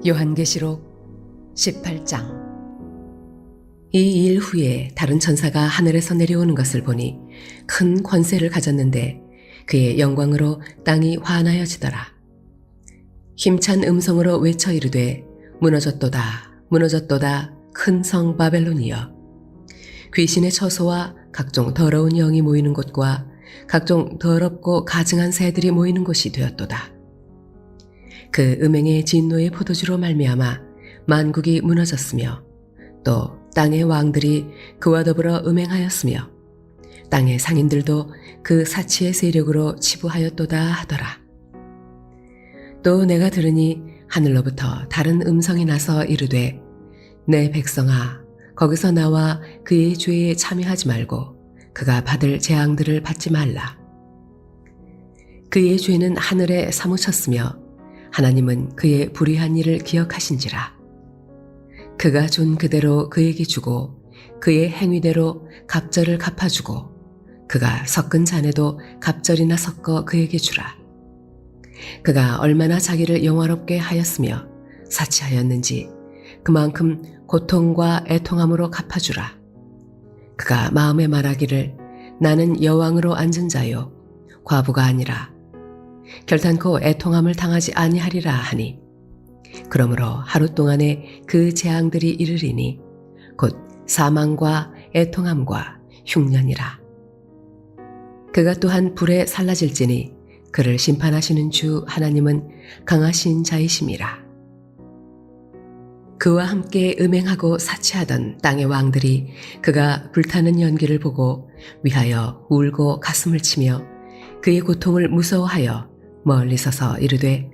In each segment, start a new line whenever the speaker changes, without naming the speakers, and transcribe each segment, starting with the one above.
요한계시록 18장. 이 일 후에 다른 천사가 하늘에서 내려오는 것을 보니 큰 권세를 가졌는데 그의 영광으로 땅이 환하여지더라. 힘찬 음성으로 외쳐 이르되 무너졌도다 무너졌도다 큰 성 바벨론이여. 귀신의 처소와 각종 더러운 영이 모이는 곳과 각종 더럽고 가증한 새들이 모이는 곳이 되었도다. 그 음행의 진노의 포도주로 말미암아 만국이 무너졌으며 또 땅의 왕들이 그와 더불어 음행하였으며 땅의 상인들도 그 사치의 세력으로 치부하였도다 하더라. 또 내가 들으니 하늘로부터 다른 음성이 나서 이르되 내 백성아 거기서 나와 그의 죄에 참여하지 말고 그가 받을 재앙들을 받지 말라. 그의 죄는 하늘에 사무쳤으며 하나님은 그의 불의한 일을 기억하신지라. 그가 준 그대로 그에게 주고 그의 행위대로 갑절을 갚아주고 그가 섞은 잔에도 갑절이나 섞어 그에게 주라. 그가 얼마나 자기를 영화롭게 하였으며 사치하였는지 그만큼 고통과 애통함으로 갚아주라. 그가 마음에 말하기를 나는 여왕으로 앉은 자요 과부가 아니라 결탄코 애통함을 당하지 아니하리라 하니 그러므로 하루 동안에 그 재앙들이 이르리니 곧 사망과 애통함과 흉년이라. 그가 또한 불에 살라질지니 그를 심판하시는 주 하나님은 강하신 자이심이라. 그와 함께 음행하고 사치하던 땅의 왕들이 그가 불타는 연기를 보고 위하여 울고 가슴을 치며 그의 고통을 무서워하여 멀리 서서 이르되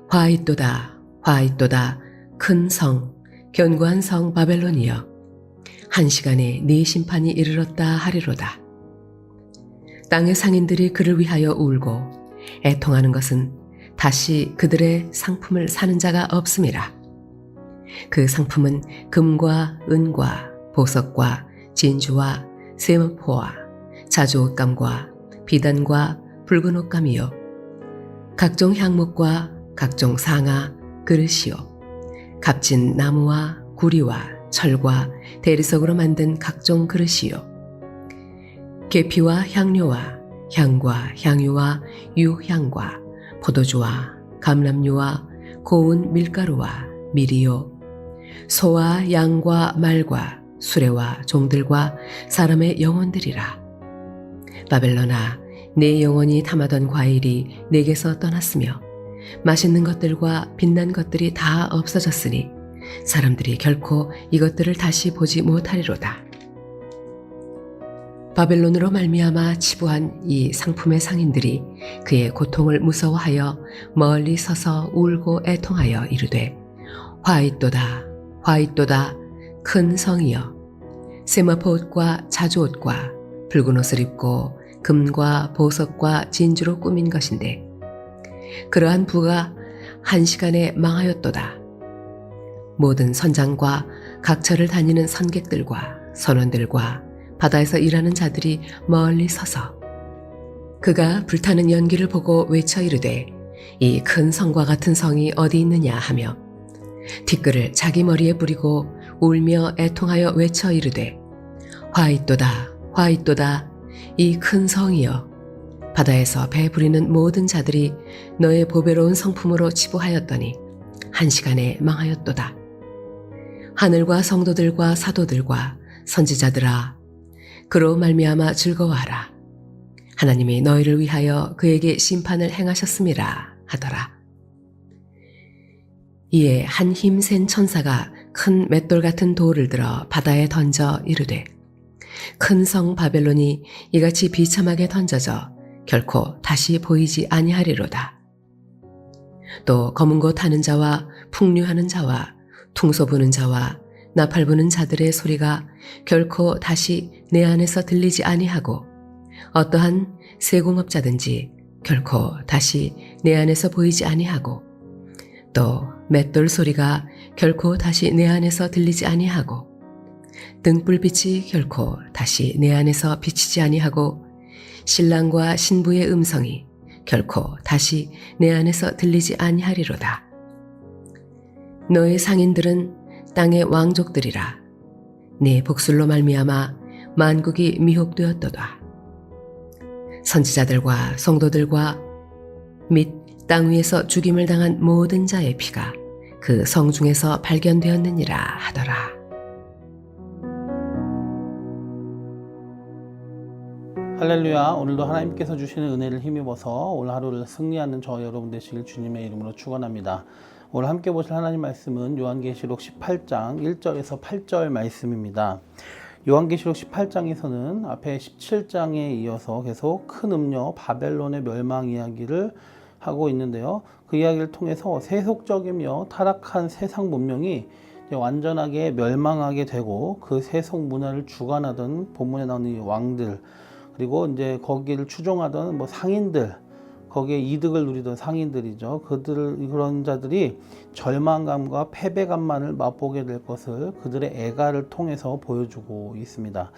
화 있도다 화 있도다 큰 성 견고한 성 바벨론이여 한 시간에 네 심판이 이르렀다 하리로다. 땅의 상인들이 그를 위하여 울고 애통하는 것은 다시 그들의 상품을 사는 자가 없음이라. 그 상품은 금과 은과 보석과 진주와 세무포와 자주옷감과 비단과 붉은 옷감이요 각종 향목과 각종 상아 그릇이요 값진 나무와 구리와 철과 대리석으로 만든 각종 그릇이요 계피와 향료와 향과 향유와 유향과 포도주와 감람유와 고운 밀가루와 밀이요 소와 양과 말과 수레와 종들과 사람의 영혼들이라. 바벨론아 내 영혼이 탐하던 과일이 내게서 떠났으며 맛있는 것들과 빛난 것들이 다 없어졌으니 사람들이 결코 이것들을 다시 보지 못하리로다. 바벨론으로 말미암아 치부한 이 상품의 상인들이 그의 고통을 무서워하여 멀리 서서 울고 애통하여 이르되 화 있도다 화 있도다 큰 성이여 세마포옷과 자주옷과 붉은 옷을 입고 금과 보석과 진주로 꾸민 것인데 그러한 부가 한 시간에 망하였도다. 모든 선장과 각처를 다니는 선객들과 선원들과 바다에서 일하는 자들이 멀리 서서 그가 불타는 연기를 보고 외쳐 이르되 이 큰 성과 같은 성이 어디 있느냐 하며 티끌을 자기 머리에 뿌리고 울며 애통하여 외쳐 이르되 화 있도다 화 있도다 이 큰 성이여 바다에서 배 부리는 모든 자들이 너의 보배로운 성품으로 치부하였더니 한 시간에 망하였도다. 하늘과 성도들과 사도들과 선지자들아 그로 말미암아 즐거워하라. 하나님이 너희를 위하여 그에게 심판을 행하셨음이라 하더라. 이에 한 힘센 천사가 큰 맷돌 같은 돌을 들어 바다에 던져 이르되 큰 성 바벨론이 이같이 비참하게 던져져 결코 다시 보이지 아니하리로다. 또 검은 곳 하는 자와 풍류하는 자와 퉁소 부는 자와 나팔 부는 자들의 소리가 결코 다시 내 안에서 들리지 아니하고 어떠한 세공업자든지 결코 다시 내 안에서 보이지 아니하고 또 맷돌 소리가 결코 다시 내 안에서 들리지 아니하고 등불빛이 결코 다시 내 안에서 비치지 아니하고 신랑과 신부의 음성이 결코 다시 내 안에서 들리지 아니하리로다. 너의 상인들은 땅의 왕족들이라. 네 복술로 말미암아 만국이 미혹되었도다. 선지자들과 성도들과 및 땅 위에서 죽임을 당한 모든 자의 피가 그 성 중에서 발견되었느니라 하더라.
할렐루야. 오늘도 하나님께서 주시는 은혜를 힘입어서 오늘 하루를 승리하는 저 여러분 되시길 주님의 이름으로 축원합니다. 오늘 함께 보실 하나님 말씀은 요한계시록 18장 1절에서 8절 말씀입니다. 요한계시록 18장에서는 앞에 17장에 이어서 계속 큰 음녀 바벨론의 멸망 이야기를 하고 있는데요. 그 이야기를 통해서 세속적이며 타락한 세상 문명이 완전하게 멸망하게 되고 그 세속 문화를 주관하던 본문에 나오는 이 왕들, 그리고 이제 거기를 추종하던 상인들, 거기에 이득을 누리던 상인들이죠. 그런 자들이 절망감과 패배감만을 맛보게 될 것을 그들의 애가를 통해서 보여주고 있습니다.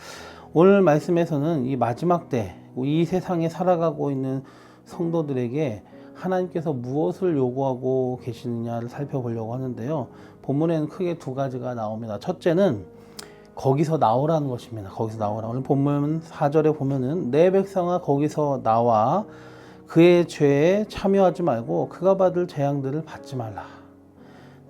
오늘 말씀에서는 이 마지막 때, 이 세상에 살아가고 있는 성도들에게 하나님께서 무엇을 요구하고 계시느냐를 살펴보려고 하는데요. 본문에는 크게 두 가지가 나옵니다. 첫째는 거기서 나오라는 것입니다. 거기서 나오라. 오늘 본문 4절에 보면은 내 백성아 거기서 나와 그의 죄에 참여하지 말고 그가 받을 재앙들을 받지 말라.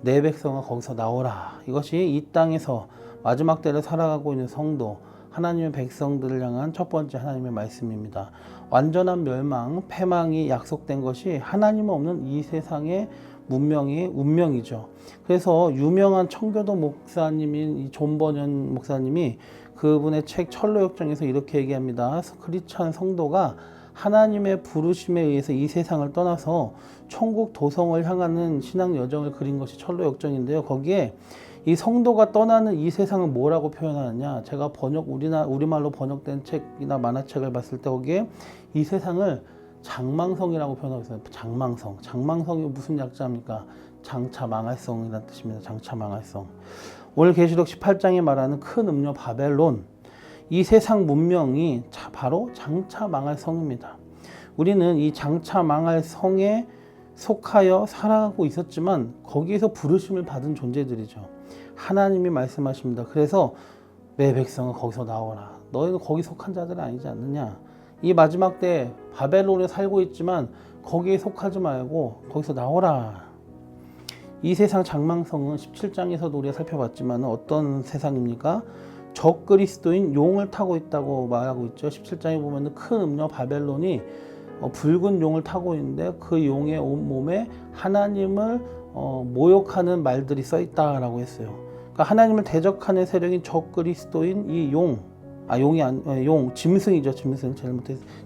내 백성아 거기서 나오라. 이것이 이 땅에서 마지막 때를 살아가고 있는 성도, 하나님의 백성들을 향한 첫 번째 하나님의 말씀입니다. 완전한 멸망, 패망이 약속된 것이 하나님 없는 이 세상의 문명의 운명이죠. 그래서 유명한 청교도 목사님인 이 존 버년 목사님이 그분의 책 철로역정에서 이렇게 얘기합니다. 크리스찬 성도가 하나님의 부르심에 의해서 이 세상을 떠나서 천국 도성을 향하는 신앙 여정을 그린 것이 철로역정인데요. 거기에 이 성도가 떠나는 이 세상을 뭐라고 표현하느냐, 제가 우리말로 번역된 책이나 만화책을 봤을 때 거기에 이 세상을 장망성이라고 표현하고 있어요. 장망성. 장망성이 무슨 약자입니까? 장차 망할성이라는 뜻입니다. 장차 망할성. 오늘 계시록 18장에 말하는 큰 음녀 바벨론, 이 세상 문명이 바로 장차 망할 성입니다. 우리는 이 장차 망할 성에 속하여 살아가고 있었지만 거기에서 부르심을 받은 존재들이죠. 하나님이 말씀하십니다. 그래서 내 백성은 거기서 나오라. 너희는 거기 속한 자들 아니지 않느냐. 이 마지막 때 바벨론에 살고 있지만 거기에 속하지 말고 거기서 나오라. 이 세상 장망성은 17장에서도 우리가 살펴봤지만 어떤 세상입니까? 적그리스도인 용을 타고 있다고 말하고 있죠. 17장에 보면 큰 음녀 바벨론이 붉은 용을 타고 있는데 그 용의 온몸에 하나님을 모욕하는 말들이 써 있다라고 했어요. 그러니까 하나님을 대적하는 세력인 적그리스도인 이 짐승이죠. 짐승.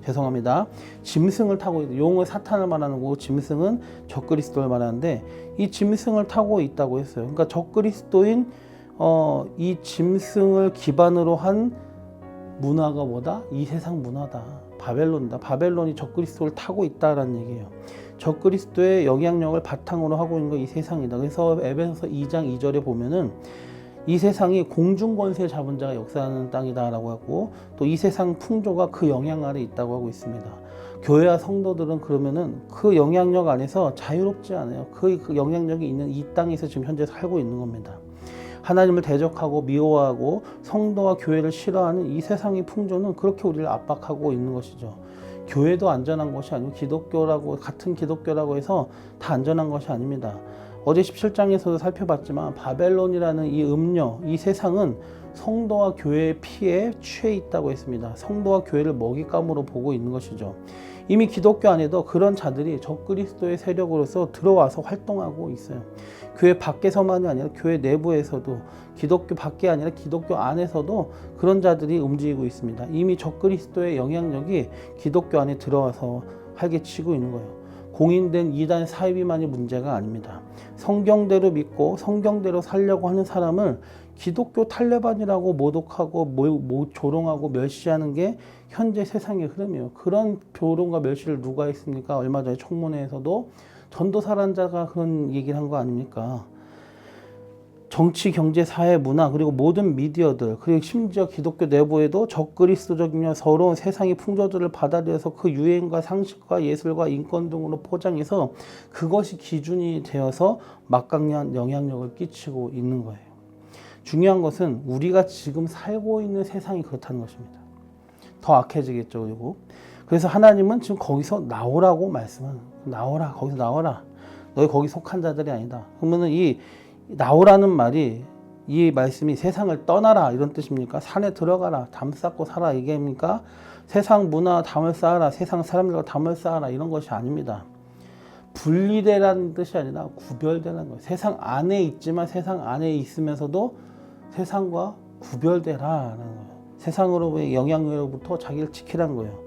죄송합니다. 짐승을 타고 있다. 용은 사탄을 말하는 거고 짐승은 적그리스도를 말하는데 이 짐승을 타고 있다고 했어요. 그러니까 적그리스도인 이 짐승을 기반으로 한 문화가 뭐다? 이 세상 문화다. 바벨론이다. 바벨론이 적그리스도를 타고 있다라는 얘기예요. 적그리스도의 영향력을 바탕으로 하고 있는 거 이 세상이다. 그래서 에베소서 2장 2절에 보면은 이 세상이 공중권세 잡은 자가 역사하는 땅이다라고 하고 또 이 세상 풍조가 그 영향 아래 있다고 하고 있습니다. 교회와 성도들은 그러면은 그 영향력 안에서 자유롭지 않아요. 그 영향력이 있는 이 땅에서 지금 현재 살고 있는 겁니다. 하나님을 대적하고 미워하고 성도와 교회를 싫어하는 이 세상의 풍조는 그렇게 우리를 압박하고 있는 것이죠. 교회도 안전한 것이 아니고 같은 기독교라고 해서 다 안전한 것이 아닙니다. 어제 17장에서도 살펴봤지만 바벨론이라는 이 음녀, 이 세상은 성도와 교회의 피에 취해 있다고 했습니다. 성도와 교회를 먹잇감으로 보고 있는 것이죠. 이미 기독교 안에도 그런 자들이 적그리스도의 세력으로서 들어와서 활동하고 있어요. 교회 밖에서만이 아니라 교회 내부에서도, 기독교 밖이 아니라 기독교 안에서도 그런 자들이 움직이고 있습니다. 이미 적그리스도의 영향력이 기독교 안에 들어와서 활개치고 있는 거예요. 공인된 이단 사이비만이 문제가 아닙니다. 성경대로 믿고 성경대로 살려고 하는 사람을 기독교 탈레반이라고 모독하고 조롱하고 멸시하는 게 현재 세상의 흐름이에요. 그런 조롱과 멸시를 누가 했습니까? 얼마 전에 청문회에서도 전도사란 자가 그런 얘기를 한 거 아닙니까? 정치, 경제, 사회, 문화 그리고 모든 미디어들 그리고 심지어 기독교 내부에도 적그리스도적이며 서러운 세상의 풍조들을 받아들여서 그 유행과 상식과 예술과 인권 등으로 포장해서 그것이 기준이 되어서 막강한 영향력을 끼치고 있는 거예요. 중요한 것은 우리가 지금 살고 있는 세상이 그렇다는 것입니다. 더 악해지겠죠. 그리고 그래서 하나님은 지금 거기서 나오라고 말씀하는 나오라 거기서 나와라. 너희 거기 속한 자들이 아니다. 그러면은 이 나오라는 말이 이 말씀이 세상을 떠나라 이런 뜻입니까? 산에 들어가라 담 쌓고 살아 이게입니까? 세상 문화 담을 쌓아라 세상 사람들과 담을 쌓아라 이런 것이 아닙니다. 분리되라는 뜻이 아니라 구별되라는 거예요. 세상 안에 있지만 세상 안에 있으면서도 세상과 구별되라는 거예요. 세상으로의 영향력으로부터 자기를 지키라는 거예요.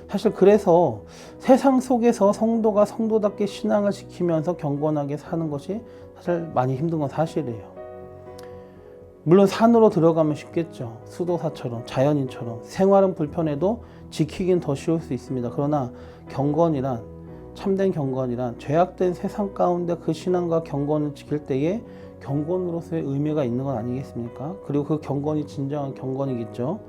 사실 그래서 세상 속에서 성도가 성도답게 신앙을 지키면서 경건하게 사는 것이 사실 많이 힘든 건 사실이에요. 물론 산으로 들어가면 쉽겠죠. 수도사처럼 자연인처럼 생활은 불편해도 지키긴 더 쉬울 수 있습니다. 그러나 경건이란 참된 경건이란 죄악된 세상 가운데 그 신앙과 경건을 지킬 때에 경건으로서의 의미가 있는 건 아니겠습니까? 그리고 그 경건이 진정한 경건이겠죠.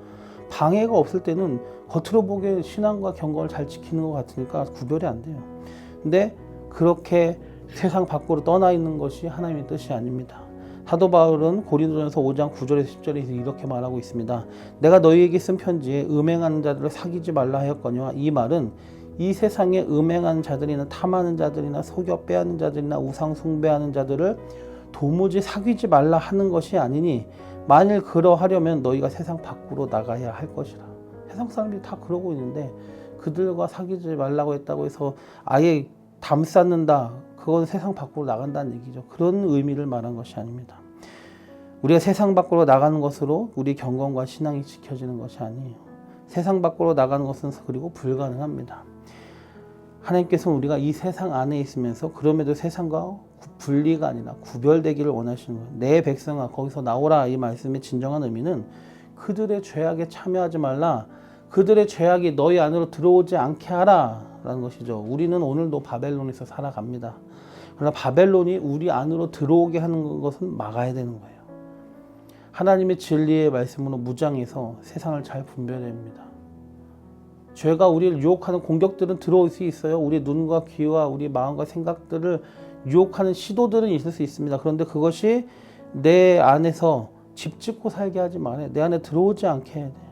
방해가 없을 때는 겉으로 보기에 신앙과 경건을 잘 지키는 것 같으니까 구별이 안 돼요. 근데 그렇게 세상 밖으로 떠나 있는 것이 하나님의 뜻이 아닙니다. 사도 바울은 고린도전서 5장 9절에서 10절에서 이렇게 말하고 있습니다. 내가 너희에게 쓴 편지에 음행하는 자들을 사귀지 말라 하였거니와 이 말은 이 세상에 음행하는 자들이나 탐하는 자들이나 속여 빼앗는 자들이나 우상 숭배하는 자들을 도무지 사귀지 말라 하는 것이 아니니 만일 그러하려면 너희가 세상 밖으로 나가야 할 것이라. 세상 사람들이 다 그러고 있는데 그들과 사귀지 말라고 했다고 해서 아예 담 쌓는다. 그건 세상 밖으로 나간다는 얘기죠. 그런 의미를 말한 것이 아닙니다. 우리가 세상 밖으로 나가는 것으로 우리 경건과 신앙이 지켜지는 것이 아니에요. 세상 밖으로 나가는 것은 그리고 불가능합니다. 하나님께서는 우리가 이 세상 안에 있으면서 그럼에도 세상과 분리가 아니라 구별되기를 원하시는 거예요. 내 백성아 거기서 나오라 이 말씀의 진정한 의미는 그들의 죄악에 참여하지 말라. 그들의 죄악이 너희 안으로 들어오지 않게 하라 라는 것이죠. 우리는 오늘도 바벨론에서 살아갑니다. 그러나 바벨론이 우리 안으로 들어오게 하는 것은 막아야 되는 거예요. 하나님의 진리의 말씀으로 무장해서 세상을 잘 분별해야 합니다. 죄가 우리를 유혹하는 공격들은 들어올 수 있어요. 우리 눈과 귀와 우리 마음과 생각들을 유혹하는 시도들은 있을 수 있습니다. 그런데 그것이 내 안에서 집 짓고 살게 하지 말아요. 내 안에 들어오지 않게 해야 돼요.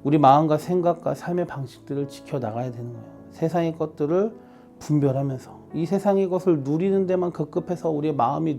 우리 마음과 생각과 삶의 방식들을 지켜나가야 되는 거예요. 세상의 것들을 분별하면서 이 세상의 것을 누리는 데만 급급해서 우리의 마음이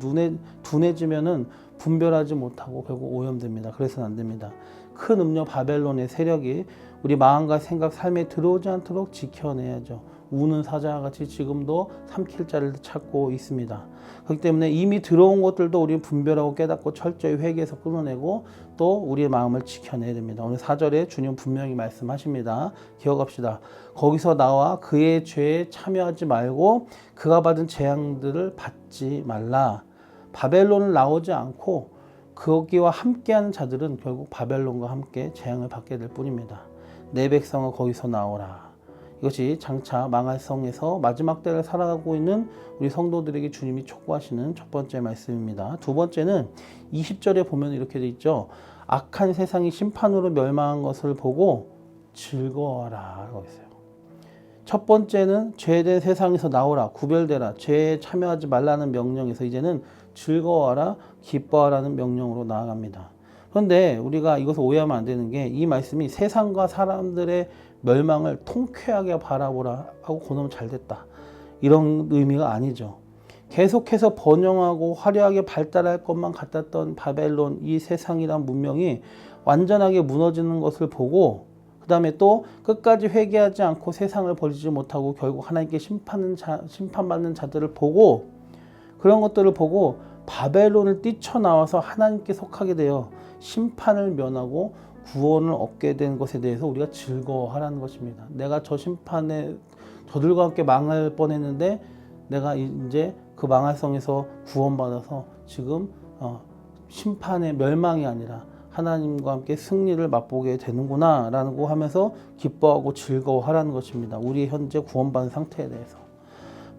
둔해지면은 분별하지 못하고 결국 오염됩니다. 그래서는 안 됩니다. 큰 음녀 바벨론의 세력이 우리 마음과 생각, 삶에 들어오지 않도록 지켜내야죠. 우는 사자와 같이 지금도 삼킬 자를 찾고 있습니다. 그렇기 때문에 이미 들어온 것들도 우리는 분별하고 깨닫고 철저히 회개해서 끊어내고 또 우리의 마음을 지켜내야 됩니다. 오늘 4절에 주님 분명히 말씀하십니다. 기억합시다. 거기서 나와 그의 죄에 참여하지 말고 그가 받은 재앙들을 받지 말라. 바벨론을 나오지 않고 거기와 함께하는 자들은 결국 바벨론과 함께 재앙을 받게 될 뿐입니다. 내 백성은 거기서 나오라. 이것이 장차 망할 성에서 마지막 때를 살아가고 있는 우리 성도들에게 주님이 촉구하시는 첫 번째 말씀입니다. 두 번째는 20절에 보면 이렇게 되어 있죠. 악한 세상이 심판으로 멸망한 것을 보고 즐거워하라 라고 있어요. 첫 번째는 죄된 세상에서 나오라, 구별되라, 죄에 참여하지 말라는 명령에서 이제는 즐거워하라, 기뻐하라는 명령으로 나아갑니다. 그런데 우리가 이것을 오해하면 안 되는 게 이 말씀이 세상과 사람들의 멸망을 통쾌하게 바라보라 하고 그놈 잘됐다 이런 의미가 아니죠. 계속해서 번영하고 화려하게 발달할 것만 같았던 바벨론 이 세상이란 문명이 완전하게 무너지는 것을 보고 그 다음에 또 끝까지 회개하지 않고 세상을 버리지 못하고 결국 하나님께 심판받는 자들을 보고 그런 것들을 보고 바벨론을 뛰쳐나와서 하나님께 속하게 되어 심판을 면하고 구원을 얻게 된 것에 대해서 우리가 즐거워하라는 것입니다. 내가 저 심판에 저들과 함께 망할 뻔했는데 내가 이제 그 망할 성에서 구원받아서 지금 심판의 멸망이 아니라 하나님과 함께 승리를 맛보게 되는구나 라고 하면서 기뻐하고 즐거워하라는 것입니다. 우리 현재 구원받은 상태에 대해서.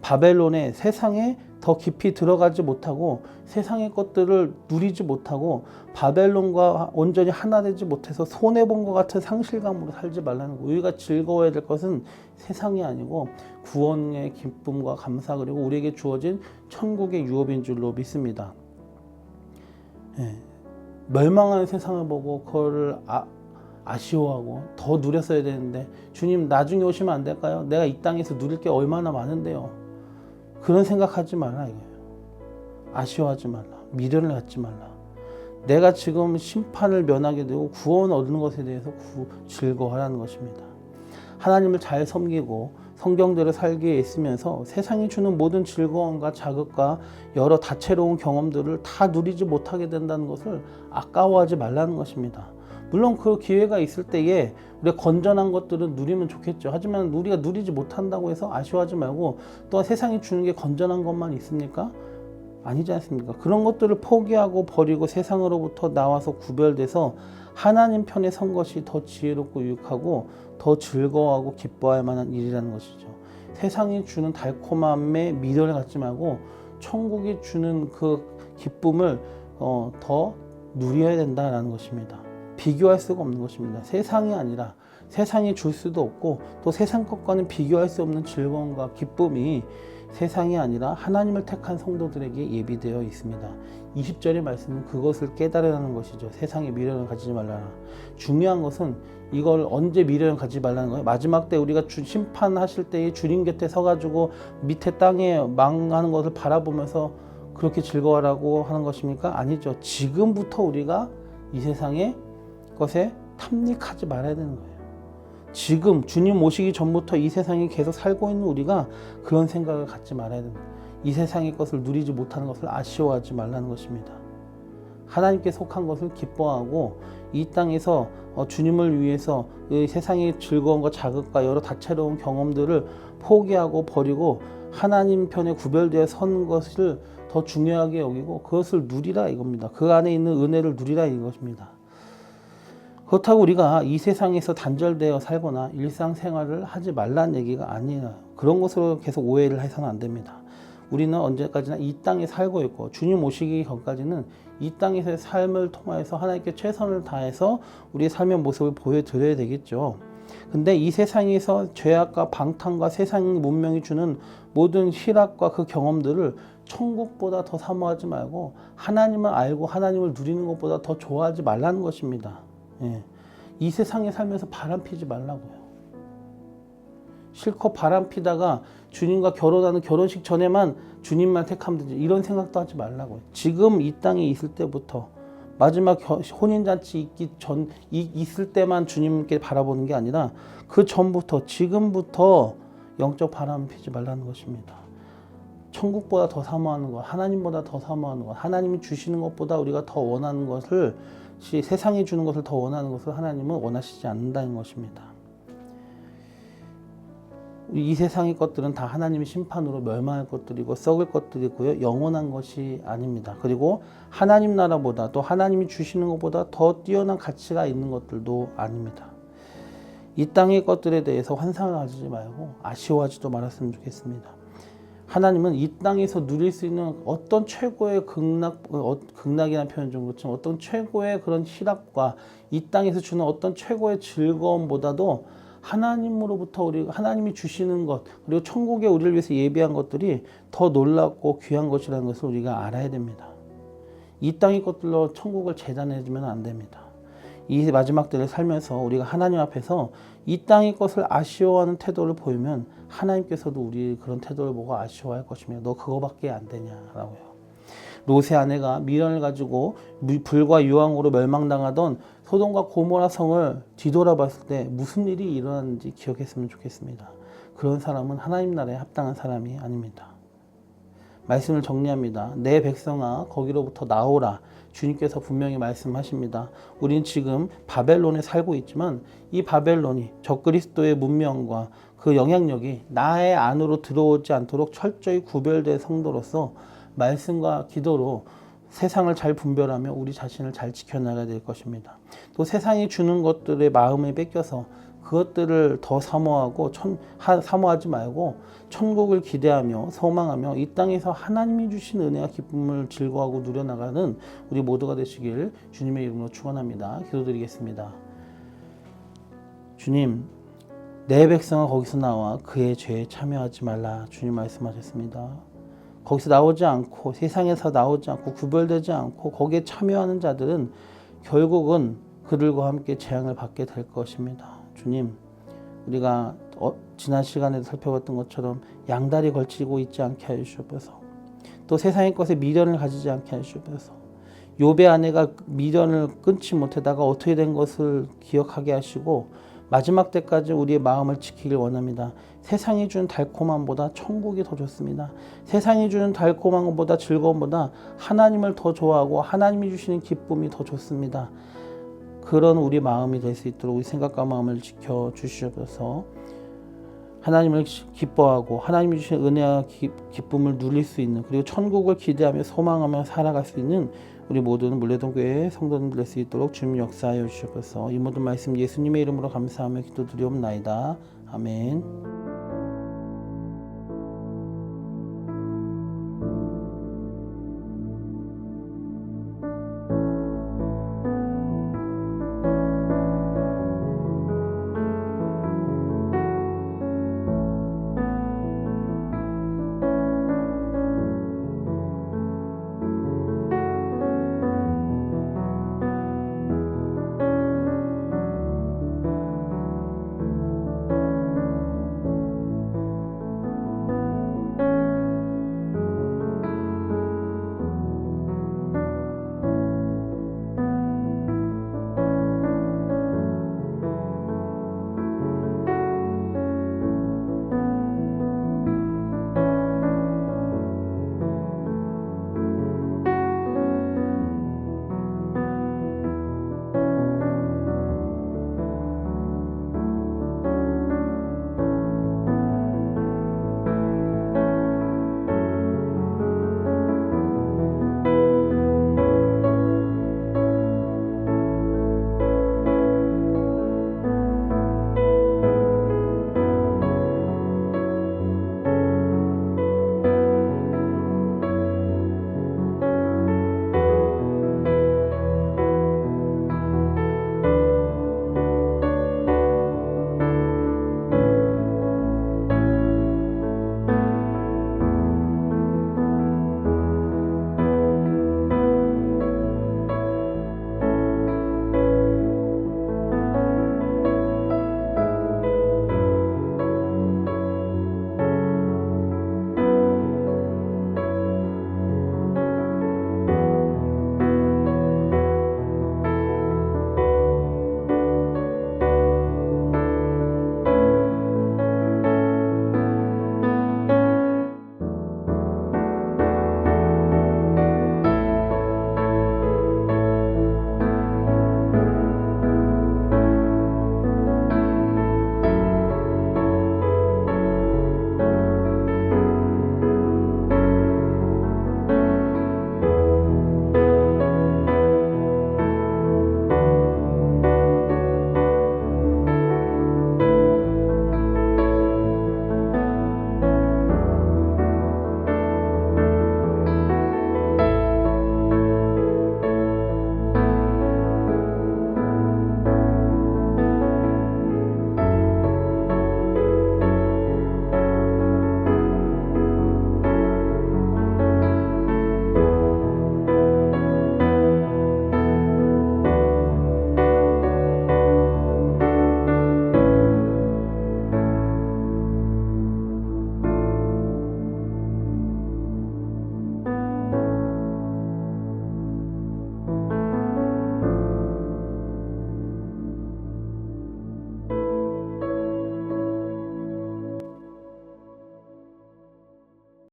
바벨론의 세상에 더 깊이 들어가지 못하고 세상의 것들을 누리지 못하고 바벨론과 온전히 하나 되지 못해서 손해본 것 같은 상실감으로 살지 말라는 거예요. 우리가 즐거워야 될 것은 세상이 아니고 구원의 기쁨과 감사 그리고 우리에게 주어진 천국의 유업인 줄로 믿습니다. 멸망하는 세상을 보고 그거를 아쉬워하고 더 누렸어야 되는데 주님 나중에 오시면 안 될까요? 내가 이 땅에서 누릴 게 얼마나 많은데요. 그런 생각하지 말라 이거예요. 아쉬워하지 말라. 미련을 갖지 말라. 내가 지금 심판을 면하게 되고 구원 얻는 것에 대해서 즐거워하라는 것입니다. 하나님을 잘 섬기고 성경대로 살기에 애쓰면서 세상이 주는 모든 즐거움과 자극과 여러 다채로운 경험들을 다 누리지 못하게 된다는 것을 아까워하지 말라는 것입니다. 물론 그 기회가 있을 때에 우리가 건전한 것들은 누리면 좋겠죠. 하지만 우리가 누리지 못한다고 해서 아쉬워하지 말고 또 세상이 주는 게 건전한 것만 있습니까? 아니지 않습니까? 그런 것들을 포기하고 버리고 세상으로부터 나와서 구별돼서 하나님 편에 선 것이 더 지혜롭고 유익하고 더 즐거워하고 기뻐할 만한 일이라는 것이죠. 세상이 주는 달콤함에 미련을 갖지 말고 천국이 주는 그 기쁨을 더 누려야 된다는 것입니다. 비교할 수가 없는 것입니다. 세상이 아니라 세상이 줄 수도 없고 또 세상 것과는 비교할 수 없는 즐거움과 기쁨이 세상이 아니라 하나님을 택한 성도들에게 예비되어 있습니다. 20절의 말씀은 그것을 깨달으라는 것이죠. 세상에 미련을 가지지 말라. 중요한 것은 이걸 언제 미련을 가지지 말라는 거예요. 마지막 때 우리가 심판하실 때에 주님 곁에 서가지고 밑에 땅에 망하는 것을 바라보면서 그렇게 즐거워하라고 하는 것입니까? 아니죠. 지금부터 우리가 이 세상의 것에 탐닉하지 말아야 되는 거예요. 지금 주님 오시기 전부터 이 세상에 계속 살고 있는 우리가 그런 생각을 갖지 말아야 됩니다. 이 세상의 것을 누리지 못하는 것을 아쉬워하지 말라는 것입니다. 하나님께 속한 것을 기뻐하고 이 땅에서 주님을 위해서 이 세상의 즐거움과 자극과 여러 다채로운 경험들을 포기하고 버리고 하나님 편에 구별되어 선 것을 더 중요하게 여기고 그것을 누리라 이겁니다. 그 안에 있는 은혜를 누리라 이것입니다. 그렇다고 우리가 이 세상에서 단절되어 살거나 일상생활을 하지 말라는 얘기가 아니에요. 그런 것으로 계속 오해를 해서는 안 됩니다. 우리는 언제까지나 이 땅에 살고 있고 주님 오시기 전까지는 이 땅에서의 삶을 통해서 하나님께 최선을 다해서 우리의 삶의 모습을 보여드려야 되겠죠. 근데 이 세상에서 죄악과 방탕과 세상 문명이 주는 모든 희락과 그 경험들을 천국보다 더 사모하지 말고 하나님을 알고 하나님을 누리는 것보다 더 좋아하지 말라는 것입니다. 이 세상에 살면서 바람 피지 말라고요. 실컷 바람 피다가 주님과 결혼하는 결혼식 전에만 주님만 택하면 되지 이런 생각도 하지 말라고요. 지금 이 땅에 있을 때부터 마지막 혼인잔치 있을 때만 주님께 바라보는 게 아니라 그 전부터 지금부터 영적 바람 피지 말라는 것입니다. 천국보다 더 사모하는 것, 하나님보다 더 사모하는 것, 하나님이 주시는 것보다 우리가 더 원하는 것을 세상이 주는 것을 더 원하는 것을 하나님은 원하시지 않는다는 것입니다. 이 세상의 것들은 다 하나님의 심판으로 멸망할 것들이고 썩을 것들이고요. 영원한 것이 아닙니다. 그리고 하나님 나라보다 또 하나님이 주시는 것보다 더 뛰어난 가치가 있는 것들도 아닙니다. 이 땅의 것들에 대해서 환상을 가지지 말고 아쉬워하지도 말았으면 좋겠습니다. 하나님은 이 땅에서 누릴 수 있는 어떤 최고의 극락이라는 표현 좀 그렇지만 어떤 최고의 그런 희락과 이 땅에서 주는 어떤 최고의 즐거움보다도 하나님으로부터 하나님이 주시는 것 그리고 천국에 우리를 위해서 예비한 것들이 더 놀랍고 귀한 것이라는 것을 우리가 알아야 됩니다. 이 땅의 것들로 천국을 재단해주면 안 됩니다. 이 마지막 때를 살면서 우리가 하나님 앞에서 이 땅의 것을 아쉬워하는 태도를 보이면 하나님께서도 우리 그런 태도를 보고 아쉬워할 것이며 너 그거밖에 안 되냐라고요. 롯의 아내가 미련을 가지고 불과 유황으로 멸망당하던 소돔과 고모라 성을 뒤돌아봤을 때 무슨 일이 일어났는지 기억했으면 좋겠습니다. 그런 사람은 하나님 나라에 합당한 사람이 아닙니다. 말씀을 정리합니다. 내 백성아 거기로부터 나오라. 주님께서 분명히 말씀하십니다. 우린 지금 바벨론에 살고 있지만 이 바벨론이 적그리스도의 문명과 그 영향력이 나의 안으로 들어오지 않도록 철저히 구별된 성도로서 말씀과 기도로 세상을 잘 분별하며 우리 자신을 잘 지켜나가야 될 것입니다. 또 세상이 주는 것들의 마음을 뺏겨서 그것들을 더 사모하고 사모하지 말고 천국을 기대하며 소망하며 이 땅에서 하나님이 주신 은혜와 기쁨을 즐거워하고 누려나가는 우리 모두가 되시길 주님의 이름으로 축원합니다. 기도드리겠습니다. 주님, 내 백성은 거기서 나와 그의 죄에 참여하지 말라 주님 말씀하셨습니다. 거기서 나오지 않고 세상에서 나오지 않고 구별되지 않고 거기에 참여하는 자들은 결국은 그들과 함께 재앙을 받게 될 것입니다. 주님, 우리가 지난 시간에도 살펴봤던 것처럼 양다리 걸치고 있지 않게 하여 주옵소서. 또 세상의 것에 미련을 가지지 않게 하여 주옵소서. 욥의 아내가 미련을 끊지 못하다가 어떻게 된 것을 기억하게 하시고 마지막 때까지 우리의 마음을 지키길 원합니다. 세상이 주는 달콤함보다 천국이 더 좋습니다. 세상이 주는 달콤함보다 즐거움보다 하나님을 더 좋아하고 하나님이 주시는 기쁨이 더 좋습니다. 그런 우리 마음이 될 수 있도록 우리 생각과 마음을 지켜 주시옵소서. 하나님을 기뻐하고 하나님이 주신 은혜와 기쁨을 누릴 수 있는, 그리고 천국을 기대하며 소망하며 살아갈 수 있는 우리 모든 물레동교회 성도들 될 수 있도록 주님 역사하여 주시옵소서. 이 모든 말씀 예수님의 이름으로 감사하며 기도드리옵나이다. 아멘.